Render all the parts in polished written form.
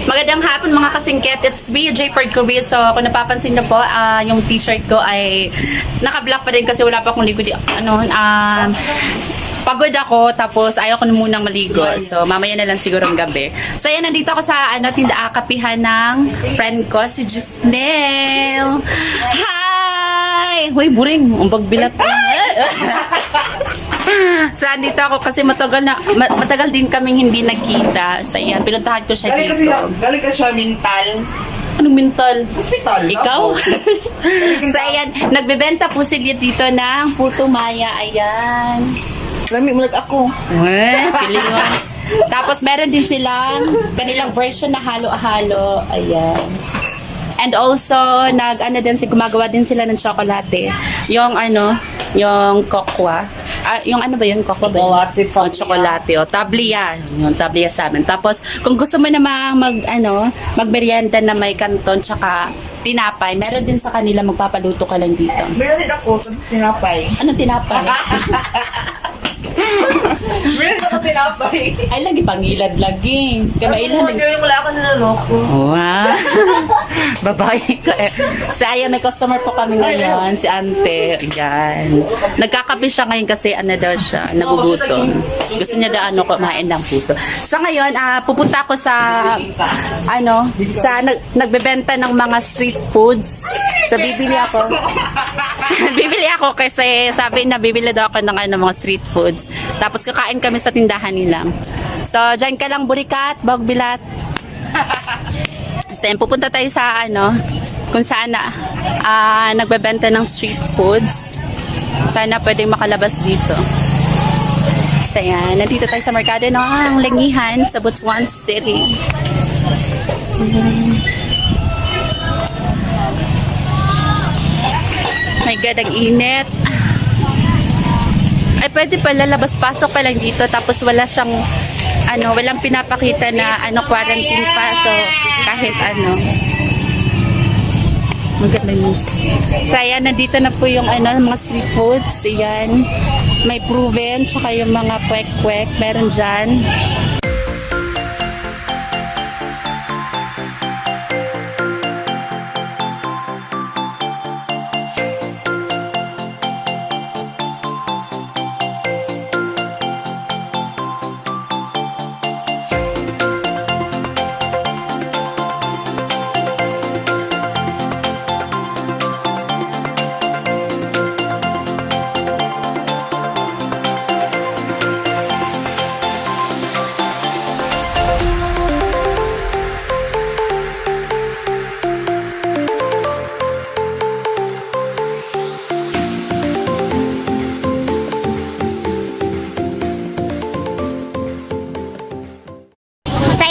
Magandang hapon mga kasingket. It's me, J. Ford Korea. So, kung napapansin na po, yung t-shirt ko ay naka-black pa rin kasi wala pa akong ligo. Pagod ako, tapos ayaw ko na munang maligo. So, mamaya na lang siguro ang gabi. So, ayan, nandito ako sa kapihan ng friend ko, si Gisnel. Hi! Hoy, buring. Ang pagbilat. So, andito ako kasi matagal din kaming hindi nagkita. So, ayan, pinuntahan ko siya dito. Galing ka siya mental. Anong mental? Hospital. Ikaw? So, ayan, nagbebenta po sila dito ng puto maya. Ayan. Lami mo ako. Pilingon. Tapos, meron din silang kanilang version na halo-halo. Ayan. And also, gumagawa din sila ng tsokolate. Yung yung kokwa. Yung ba yun? Kokwa ba yun? Chocolate, tablia. Tsokolate. Tablia. Yung tablia sa amin. Tapos, kung gusto mo namang magmerienda na may kanton tsaka tinapay, meron din sa kanila, magpapaluto ka lang dito. Meron din ako, tinapay. Anong tinapay? Meron ako tinapay. Ay, lagi pangilad lagi. Kamailan. Wala ka naloloko. Wow. Babae ka eh. So, ayan, may customer po kami ngayon, si Ante. Ayan. Nagkakape siya ngayon kasi daw siya, nagugutom. Gusto niya kumain ng puto. So, ngayon, pupunta ako sa, nagbebenta ng mga street foods. So, bibili ako. Bibili ako kasi sabi na bibili daw ako ng mga street foods. Tapos, kakain kami sa tindahan nila. So, dyan ka lang, Burikat, Bogbilat. So, pupunta tayo sa kung saan nagbebenta ng street foods. Sana pwedeng makalabas dito. So, yan. Nandito tayo sa Merkado ng Langihan sa Butuan City. My God, ang init. Ay, pwede pala, labas-pasok pa lang dito. Tapos wala siyang, walang pinapakita na, quarantine pa. So, kahit maganda news. So, ayan, nandito na po yung, mga street foods. Ayan. May proven, tsaka yung mga kwek-kwek. Meron dyan.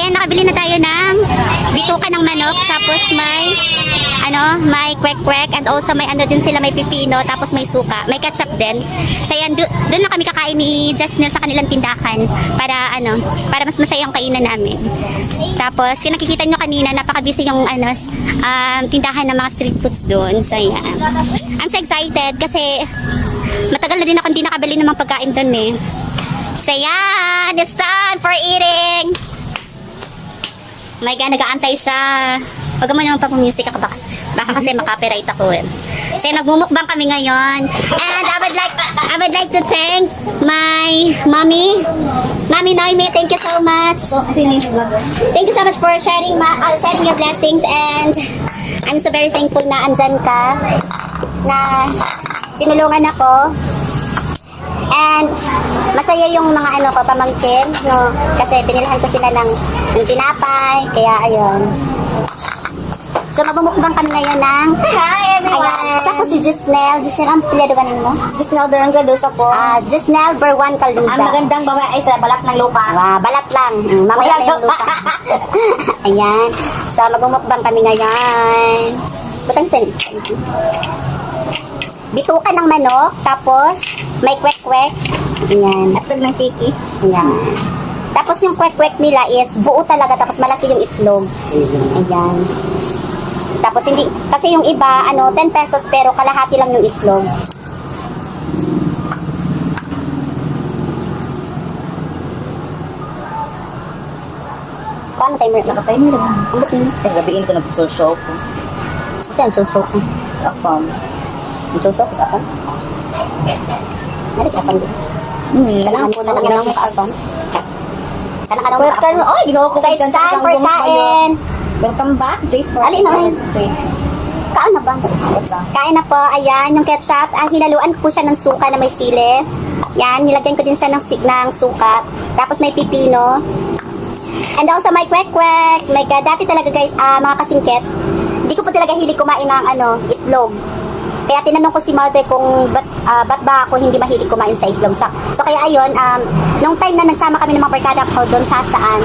Nakabili na tayo ng bituka ng manok, tapos may kwek-kwek, and also may din sila, may pipino, tapos may suka, may ketchup din. So yan, doon na kami kakain ni Jesnel sa kanilang tindahan para mas masaya yung kainan namin. Tapos, kung nakikita nyo kanina, napaka-busy yung tindahan ng mga street foods doon. So yan. I'm so excited kasi matagal na din ako hindi nakabili ng mga pagkain doon eh. So yan, it's time for eating! My God, nag-aantay siya. Huwag mo naman pa-music ako baka kasi makapiright ako eh. So, nagmumukbang kami ngayon. And I would like to thank my mommy. Mommy Noemi, thank you so much. Thank you so much for sharing your blessings, and I'm so very thankful na andyan ka, na tinulungan ako. And masaya yung mga pamangkin, no? Kasi binilhan ko sila ng tinapay, kaya ayun. So magmumukbang kami ngayon ng Hi everyone! Ayan, siya po si Gisnel. Gisnel, ang pilado ganin mo? Gisnel Berang Caldusa po. Gisnel Berwan Caldusa. Ang magandang babae sa balat ng lupa. Balat lang. Mamaya na yung lupa. Ayan. So magmumukbang kami ngayon. Butang sen. Bituka ng manok, tapos may kwek-kwek. Ayan. Atog ng tiki. Ayan. Tapos yung kwek-kwek nila is buo talaga, tapos malaki yung itlog. Ayan. Tapos hindi, kasi yung iba, 10 pesos pero kalahati lang yung itlog. Naka-ano timer? Nakatimer na. Ang buti na. Gabiin ko na show ko. Ito yung suso ko. Afam. Yung suso ko sa akin. Nalik apan din. Kailangan po na lang ng kaabang. Kailangan ka Welcome. ng Oh, ginawa ko So it's time for kain. Welcome back, J4. Alin, oy? Kaan na ba? Kain na po. Ayan, yung ketchup. Hinaluan ko po siya ng suka na may sili. Yan, nilagyan ko din siya ng suka. Tapos may pipino. And also may kwek-kwek. Dati talaga guys, mga kasingket, hindi ko po talaga hilig kumain ng itlog. Kaya tinanong ko si mother kung ba't ba ako hindi mahilig kumain sa itlog. So kaya ayun, nung time na nagsama kami ng mga barkada ko doon sa saan,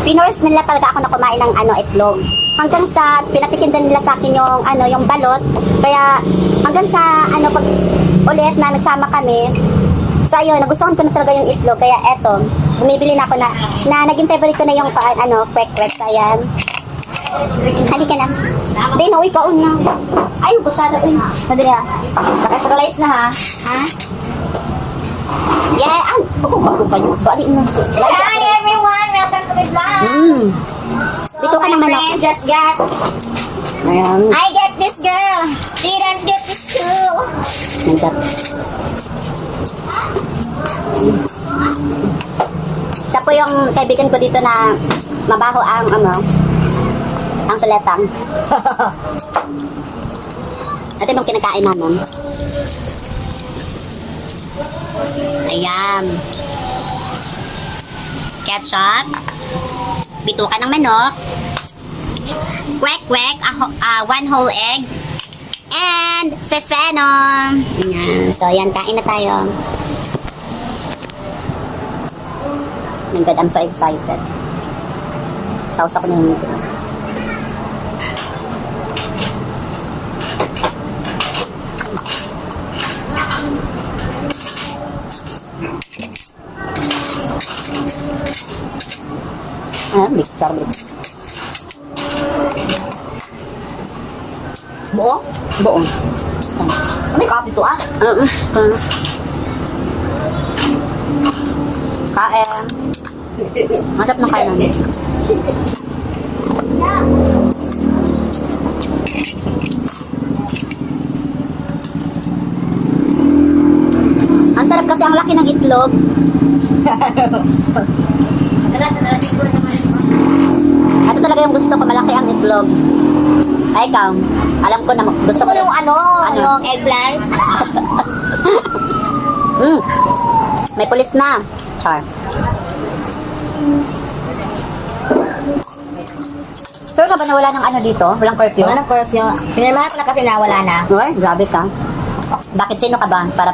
pinors nila talaga ako na kumain ng itlog. Hanggang sa pinatikim din nila sa akin yung balot. Kaya hanggang sa pag ulit na nagsama kami. So ayun, nagustuhan ko na talaga yung itlog. Kaya eto, bumibili na ako na naging favorite ko na yung kwek-kwek. So ayan. Halika na. Hindi, no, ikaw na. Ay, yung kutsara. Madali ha. Nakasagalize na ha. Ha? Yeah, bago pa yun. Bali na. Hi everyone! Welcome to my vlog! Dito ka naman ako. Just got... Ayan. I get this girl! She don't get this too! Nandiyan. Siya po yung kaibigan ko dito na mabaho ang suletang. Ito yung kinakain namin. Ayan. Ketchup. Bituka ng manok. Kwek-kwek. One whole egg. And fefenom. Ayan. So, ayan. Kain na tayo. Oh my God, I'm so excited. Sausa ko na yung ito. Mixture. Buo? Buo. May coffee to ah. Kain. Masarap na kain namin. Ang sarap kasi ang laki ng itlog. Ito talaga yung gusto ko, malaki ang itlog. Ay, ikaw, alam ko na gusto ko Yung yung eggplant. May pulis na. Char. Sure ka ba na wala ng dito? Walang curfew? Wala ng curfew. Pinirmahan ko na kasi nawala na. Uy, grabe ka. Bakit sino ka ba? Para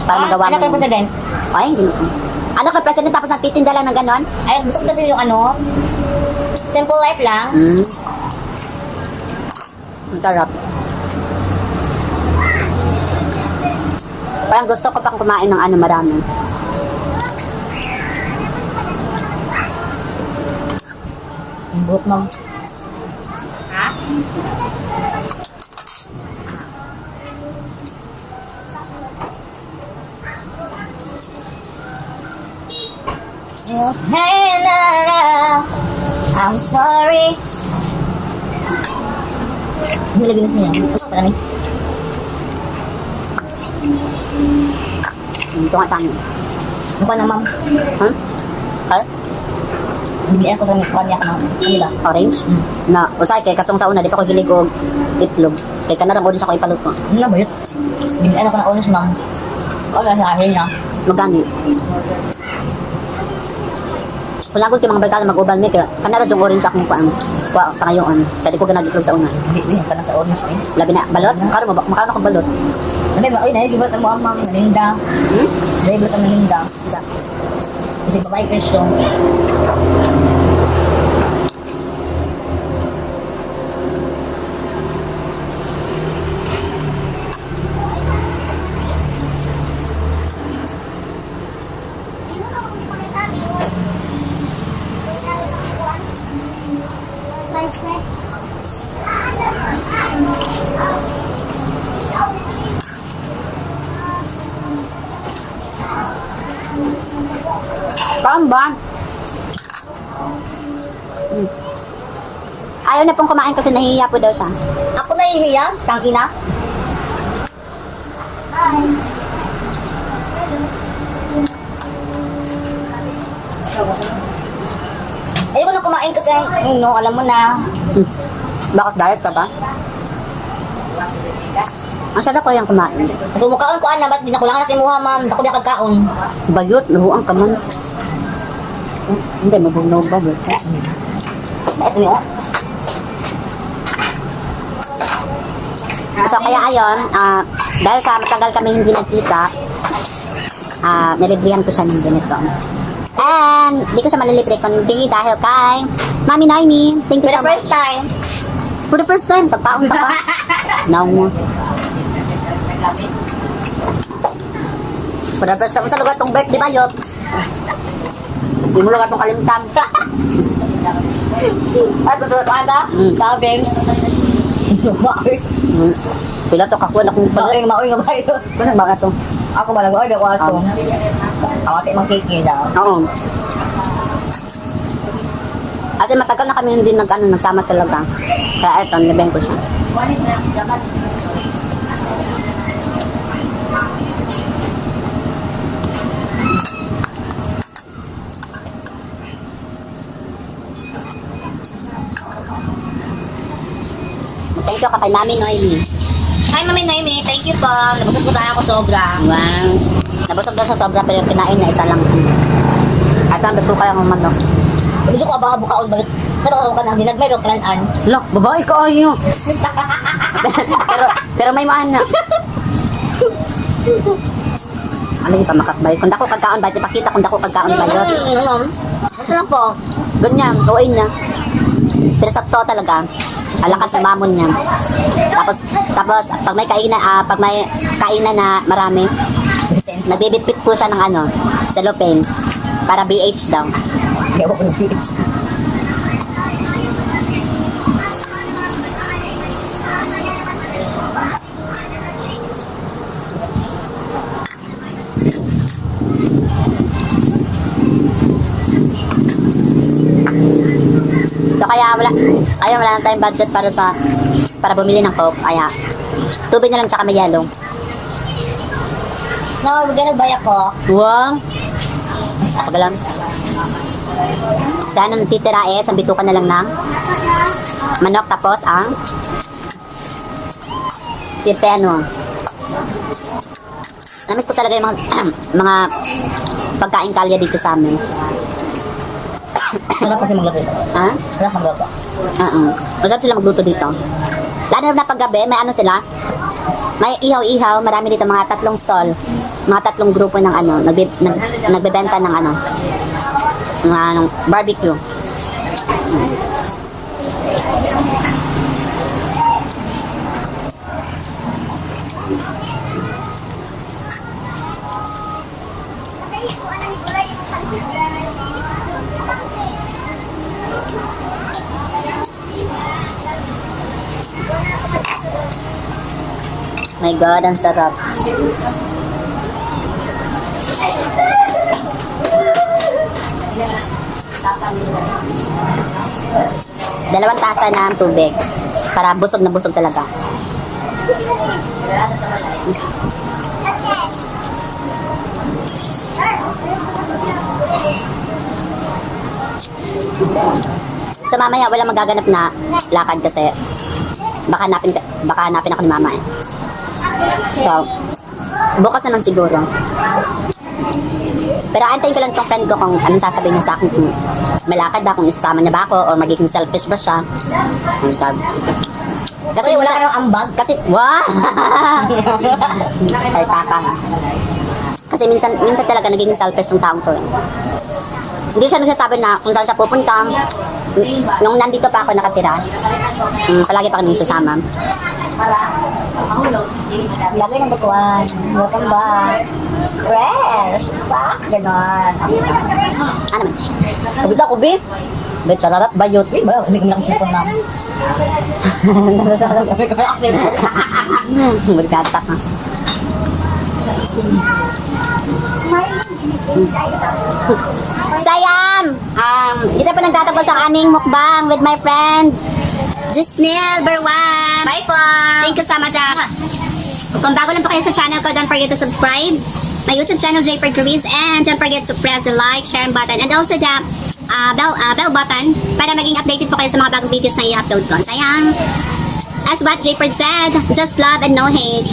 magawa Ano kay President? Ay, hindi mo. Ano kay President tapos nagtitinda lang ng ganon? Ay, gusto ko kasi yung simple life lang. Ang sarap. Parang gusto ko pang kumain ng marami. Ang buhok mo. Ha? Hey, la, la. I'm sorry. Nilagay na niya. Ano pa lang Ito nga tayo. Ano ka na, ma'am? Huh? Huh? Bibigyan ko sa kanya ka ng kanila. Orange? Na, usay kay katsong sa una, di pa ko hilig og itlog. Kay kanarang orange ako ipaluto. Ano na ba yun? Bibigyan ko ng orange, ma'am. Wala sa akin na. Magani. Wala ko kay mga barkada mag-ubal me kaya kanara yung orange akong pangayoon. Kaya di ko ganagitlog sa una. Bibigyan ka na sa orange, eh. Labi na, balot? Makaroon ako balot. Ano ba? Uy, nahigibot ang ma'am, maninda. Nahigibot ang maninda. Kasi babae Kristo. Kaan ba? Ayaw na pong kumain kasi nahihiya po daw siya. Ako nahihiya, kang ina. Ayoko na kumain kasi, alam mo na. Bakit diet ka ba? Ang sarap ko yung kumain. Sumukaon ko ana, ba't di na kulangan na si Muha, ma'am? Ako di kagkaon. Bayot, nahuang ka man. Hindi, mabugnaw ba? Ito niyo. So kaya ayon, dahil sa matagal kami hindi nagkita, nilibrihan ko siya ng ganito. And di ko siya malilibre kundi dahil kay Mami Naimi. Thank you For so the first much. time. For the first time, pagpaon ba ka? No. For the first time, sa lugar tong birthday bayot. Hindi mo lugar tong kalimtan. At tutulot ko ata? Kabings. Pila to kakuha na kung pala. Maoy nga ba yun? Ano ba ito? Ako ba lang, ako ato. Ako ati mang kiki daw. Oo. Kasi matagal na kami hindi nagsama talaga. Kaya ito, nabeng ko siya. Thank you ka kay Mami Noemi. Hi, Mami Noemi. Thank you po. Nabusog po tayo ako sobra. Wow. Nabusog daw sa sobra pero kinain na isa lang. At ang beto kaya ng manok. Gusto ko ba bukaon ba? Pero ako ka nang dinagmay ro planan. Look, babae ka ayo. pero may maana. Ano yung pamakakbay? Kung dako kagkaon ba, ipakita kung dako kagkaon ba yun. Ito lang po. Ganyan, tuwain niya. Pero sa to talaga, alakas ng mamon niya. Tapos pag may kainan na marami, nagbibitbit po siya ng cellophane para BH daw. Ewan ko ng BH. So kaya wala na tayong budget para bumili ng Coke. Kaya tubig na lang tsaka may yellow. No, nagbay ako. Wow! Ako lang. Sana natitira sa bitukan na lang ng manok tapos ang pipeno. Namiss ko talaga yung mga pagkain kalya dito sa amin. Sarap kasi magluto. Ha? Sarap magluto. Masarap sila magluto dito. Lalo na paggabi, may sila. May ihaw-ihaw, marami dito mga 3 stall. Mga 3 grupo ng nagbebenta ng mga barbecue. My God, ang sarap. Dalawang tasa na ang tubig para busog na busog talaga. So mamaya wala magaganap na lakad kasi baka hanapin ako ni mama eh. So, bukas na lang siguro. Pero antayin ko lang tong friend ko kung anong sasabihin niya sa akin, kung malakad ba, kung isasama niya ba ako or magiging selfish ba siya. Kasi Wala ka ng ambag. kasi wow. Ay taka. Kasi minsan talaga nagiging selfish ng taong to. Hindi siya nagsasabi na kung saan siya pupunta. Nung nandito pa ako nakatira, palagi pa kami sasama. Lagi ng batuan. Welcome back. Fresh. Back. Ganon. Ano man siya? Kabita ko, Bi? Bet, chararat, bayot. Ba, hindi ko lang sipon na. Magkatak ha. Sayam! Dito pa nagtatapos ang aming mukbang with my friend Disney, Berwan. Bye po. Thank you so much. Kung bago lang po kayo sa channel ko, don't forget to subscribe. My YouTube channel, Jayford Cruz. And don't forget to press the like, share button. And also the bell button para maging updated po kayo sa mga bagong videos na i-upload ko. Sayang, as what Jayford said, just love and no hate.